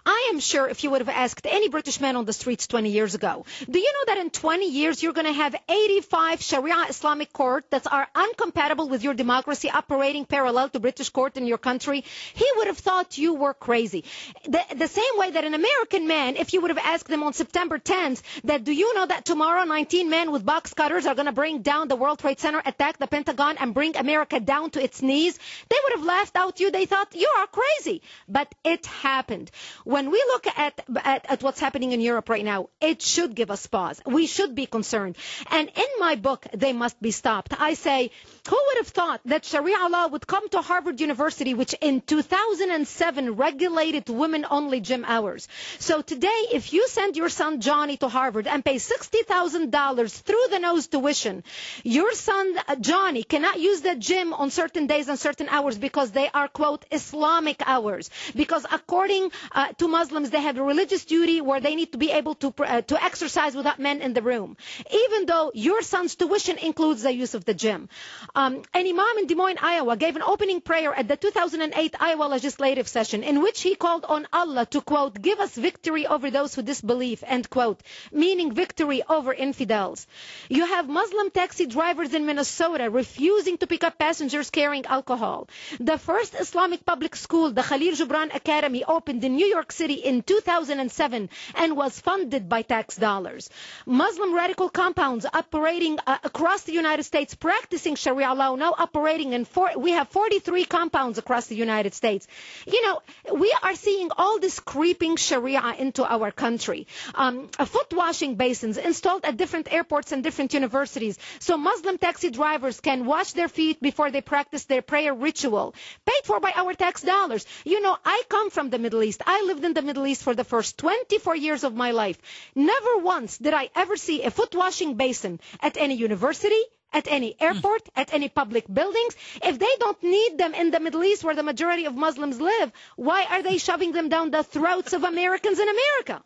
I am sure if you would have asked any British man on the streets 20 years ago, do you know that in 20 years you're going to have 85 Sharia Islamic courts that are incompatible with your democracy operating parallel to British court in your country? He would have thought you were crazy. The same way that an American man, if you would have asked them on September 10th, that do you know that tomorrow 19 men with box cutters are going to bring down the World Trade Center, attack the Pentagon, and bring America down to its knees, they would have laughed out you. They thought you are crazy. But it happened. When we look at what's happening in Europe right now, it should give us pause. We should be concerned. And in my book, They Must Be Stopped, I say, who would have thought that Sharia law would come to Harvard University, which in 2007 regulated women-only gym hours? So today, if you send your son Johnny to Harvard and pay $60,000 through the nose tuition, your son Johnny cannot use the gym on certain days and certain hours because they are, quote, Islamic hours. Because according to Muslims, they have a religious duty where they need to be able to exercise without men in the room, even though your son's tuition includes the use of the gym. An imam in Des Moines, Iowa, gave an opening prayer at the 2008 Iowa legislative session in which he called on Allah to, quote, give us victory over those who disbelieve, end quote, meaning victory over infidels. You have Muslim taxi drivers in Minnesota refusing to pick up passengers carrying alcohol. The first Islamic public school, the Khalil Gibran Academy, opened in New York City in 2007 and was funded by tax dollars. Muslim radical compounds operating across the United States practicing Sharia law now operating in we have 43 compounds across the United States. You know, we are seeing all this creeping Sharia into our country. Foot washing basins installed at different airports and different universities so Muslim taxi drivers can wash their feet before they practice their prayer ritual, paid for by our tax dollars. You know, I come from the Middle East. I lived in the Middle East for the first 24 years of my life. Never once did I ever see a foot washing basin at any university, at any airport, at any public buildings. If they don't need them in the Middle East where the majority of Muslims live, why are they shoving them down the throats of Americans in America?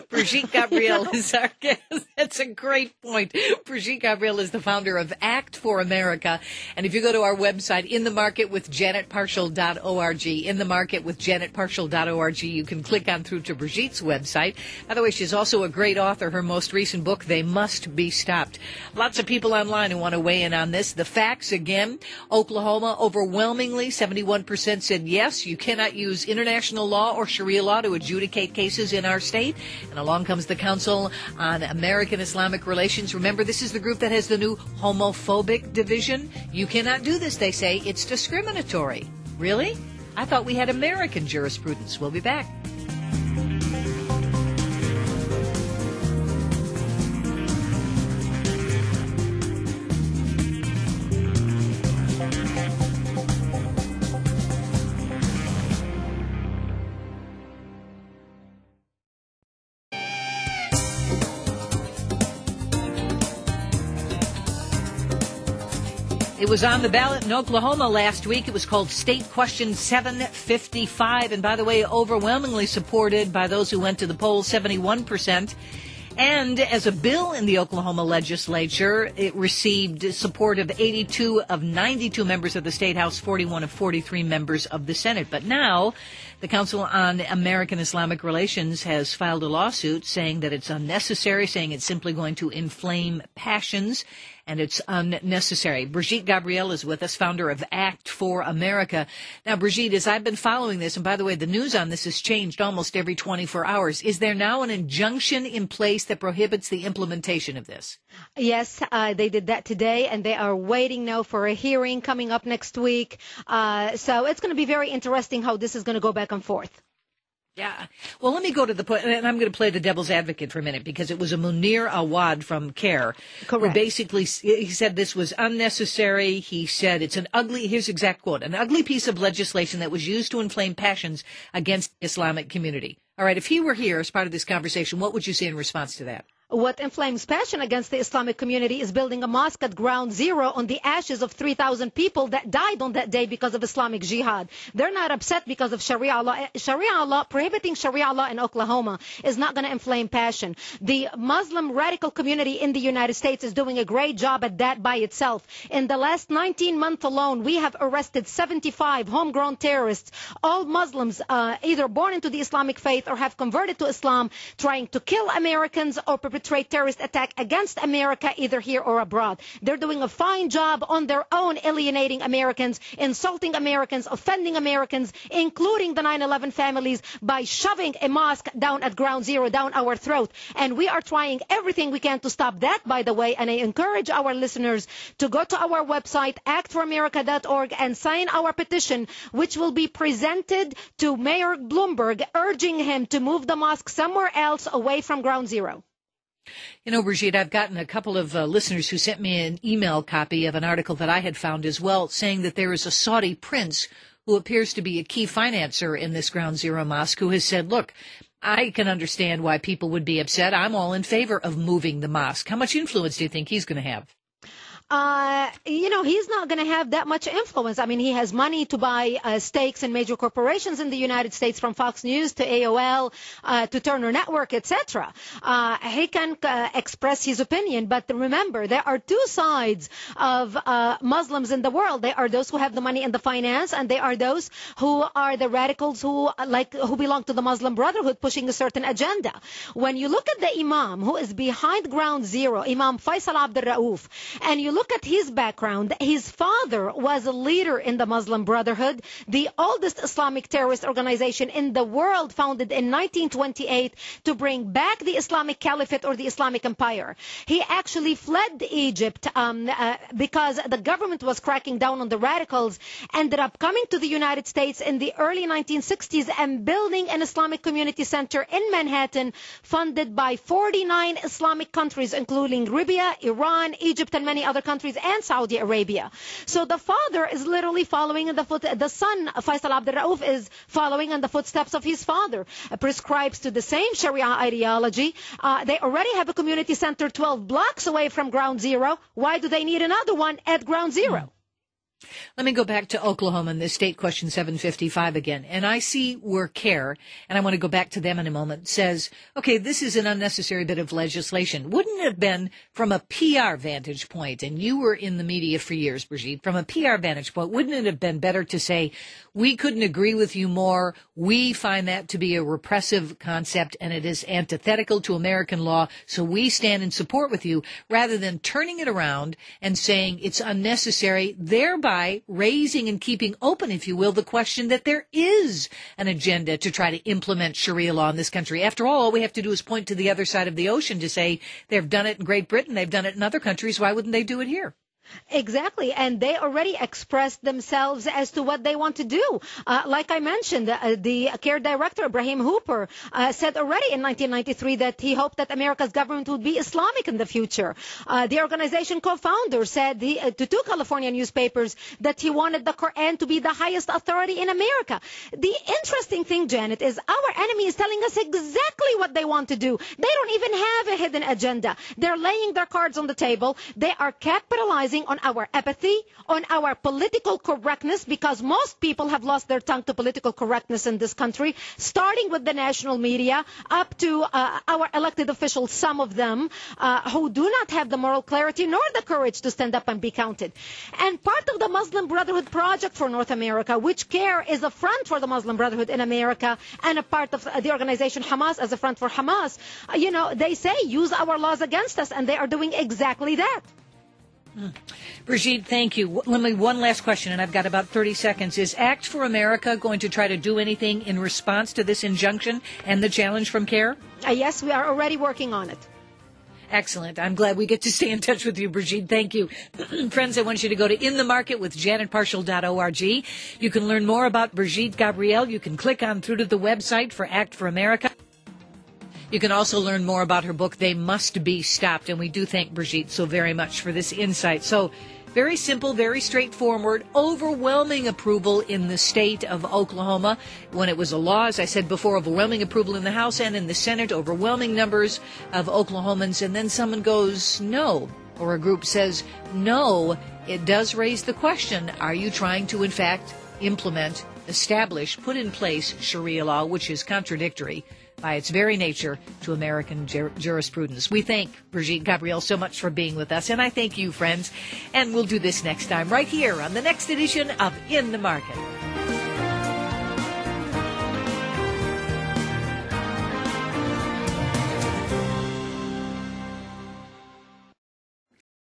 Brigitte Gabriel is our guest. That's a great point. Brigitte Gabriel is the founder of Act for America. And if you go to our website, inthemarketwithjanetparshall.org, inthemarketwithjanetparshall.org, you can click on through to Brigitte's website. By the way, she's also a great author. Her most recent book, They Must Be Stopped. Lots of people online who want to weigh in on this. The facts, again, Oklahoma, overwhelmingly, 71% said yes, you cannot use international law or Sharia law to adjudicate cases in our state. And along comes the Council on American Islamic Relations. Remember, this is the group that has the new homophobic division. You cannot do this, they say. It's discriminatory. Really? I thought we had American jurisprudence. We'll be back. It was on the ballot in Oklahoma last week. It was called State Question 755. And by the way, overwhelmingly supported by those who went to the polls, 71%. And as a bill in the Oklahoma legislature, it received support of 82 of 92 members of the State House, 41 of 43 members of the Senate. But now the Council on American Islamic Relations has filed a lawsuit saying that it's unnecessary, saying it's simply going to inflame passions, and it's unnecessary. Brigitte Gabriel is with us, founder of Act for America. Now, Brigitte, as I've been following this, and by the way, the news on this has changed almost every 24 hours. Is there now an injunction in place that prohibits the implementation of this? Yes, they did that today, and they are waiting now for a hearing coming up next week. So it's going to be very interesting how this is going to go back and forth. Yeah. Well, let me go to the point, and I'm going to play the devil's advocate for a minute, because it was a Munir Awad from CARE. Correct. Who basically, he said this was unnecessary. He said it's an ugly, here's the exact quote, an ugly piece of legislation that was used to inflame passions against the Islamic community. All right, if he were here as part of this conversation, what would you say in response to that? What inflames passion against the Islamic community is building a mosque at ground zero on the ashes of 3,000 people that died on that day because of Islamic jihad. They're not upset because of Sharia law. Sharia law, prohibiting Sharia law in Oklahoma is not going to inflame passion. The Muslim radical community in the United States is doing a great job at that by itself. In the last 19 months alone, we have arrested 75 homegrown terrorists, all Muslims, either born into the Islamic faith or have converted to Islam, trying to kill Americans or perpetrate terrorist attack against America, either here or abroad. They're doing a fine job on their own, alienating Americans, insulting Americans, offending Americans, including the 9/11 families, by shoving a mosque down at ground zero, down our throat. And we are trying everything we can to stop that, by the way. And I encourage our listeners to go to our website, actforamerica.org, and sign our petition, which will be presented to Mayor Bloomberg, urging him to move the mosque somewhere else away from ground zero. You know, Brigitte, I've gotten a couple of listeners who sent me an email copy of an article that I had found as well, saying that there is a Saudi prince who appears to be a key financer in this Ground Zero mosque, who has said, look, I can understand why people would be upset. I'm all in favor of moving the mosque. How much influence do you think he's going to have? He's not going to have that much influence. I mean, he has money to buy stakes in major corporations in the United States, from Fox News to AOL to Turner Network, etc. He can express his opinion, but remember, there are two sides of Muslims in the world. There are those who have the money and the finance, and there are those who are the radicals who belong to the Muslim Brotherhood, pushing a certain agenda. When you look at the Imam who is behind Ground Zero, Imam Faisal Abdul Rauf, and you look at his background, his father was a leader in the Muslim Brotherhood, the oldest Islamic terrorist organization in the world, founded in 1928 to bring back the Islamic Caliphate or the Islamic Empire. He actually fled Egypt because the government was cracking down on the radicals, ended up coming to the United States in the early 1960s and building an Islamic community center in Manhattan, funded by 49 Islamic countries, including Libya, Iran, Egypt, and many other countries, and Saudi Arabia. So the father is literally following in the son, Faisal Abdul Rauf, is following in the footsteps of his father, prescribes to the same Sharia ideology. They already have a community center 12 blocks away from Ground Zero. Why do they need another one at Ground Zero? Let me go back to Oklahoma and the state question 755 again. And I see where CARE, and I want to go back to them in a moment, says, okay, this is an unnecessary bit of legislation. Wouldn't it have been, from a PR vantage point, and you were in the media for years, Brigitte, from a PR vantage point, wouldn't it have been better to say, we couldn't agree with you more, we find that to be a repressive concept and it is antithetical to American law, so we stand in support with you, rather than turning it around and saying it's unnecessary, thereby raising and keeping open, if you will, the question that there is an agenda to try to implement Sharia law in this country. After all we have to do is point to the other side of the ocean to say they've done it in Great Britain, they've done it in other countries. Why wouldn't they do it here? Exactly, and they already expressed themselves as to what they want to do. Like I mentioned, the CARE director, Ibrahim Hooper, said already in 1993 that he hoped that America's government would be Islamic in the future. The organization co-founder said to two California newspapers that he wanted the Quran to be the highest authority in America. The interesting thing, Janet, is our enemy is telling us exactly what they want to do. They don't even have a hidden agenda. They're laying their cards on the table. They are capitalizing on our apathy, on our political correctness, because most people have lost their tongue to political correctness in this country, starting with the national media up to our elected officials, some of them who do not have the moral clarity nor the courage to stand up and be counted. And part of the Muslim Brotherhood Project for North America, which CARE is a front for the Muslim Brotherhood in America and a part of the organization Hamas as a front for Hamas, they say use our laws against us, and they are doing exactly that. Brigitte, thank you. Let me one last question, and I've got about 30 seconds. Is Act for America going to try to do anything in response to this injunction and the challenge from CARE? Yes, we are already working on it. Excellent. I'm glad we get to stay in touch with you, Brigitte. Thank you. Friends, I want you to go to inthemarketwithjanetparshall.org. You can learn more about Brigitte Gabriel. You can click on through to the website for Act for America. You can also learn more about her book, They Must Be Stopped. And we do thank Brigitte so very much for this insight. So Very simple, very straightforward, overwhelming approval in the state of Oklahoma. When it was a law, as I said before, overwhelming approval in the House and in the Senate, overwhelming numbers of Oklahomans, and then someone goes, no, or a group says, no, it does raise the question, are you trying to, in fact, implement, establish, put in place Sharia law, which is contradictory by its very nature to American jurisprudence. We thank Brigitte Gabriel so much for being with us, and I thank you, friends. And we'll do this next time right here on the next edition of In the Market.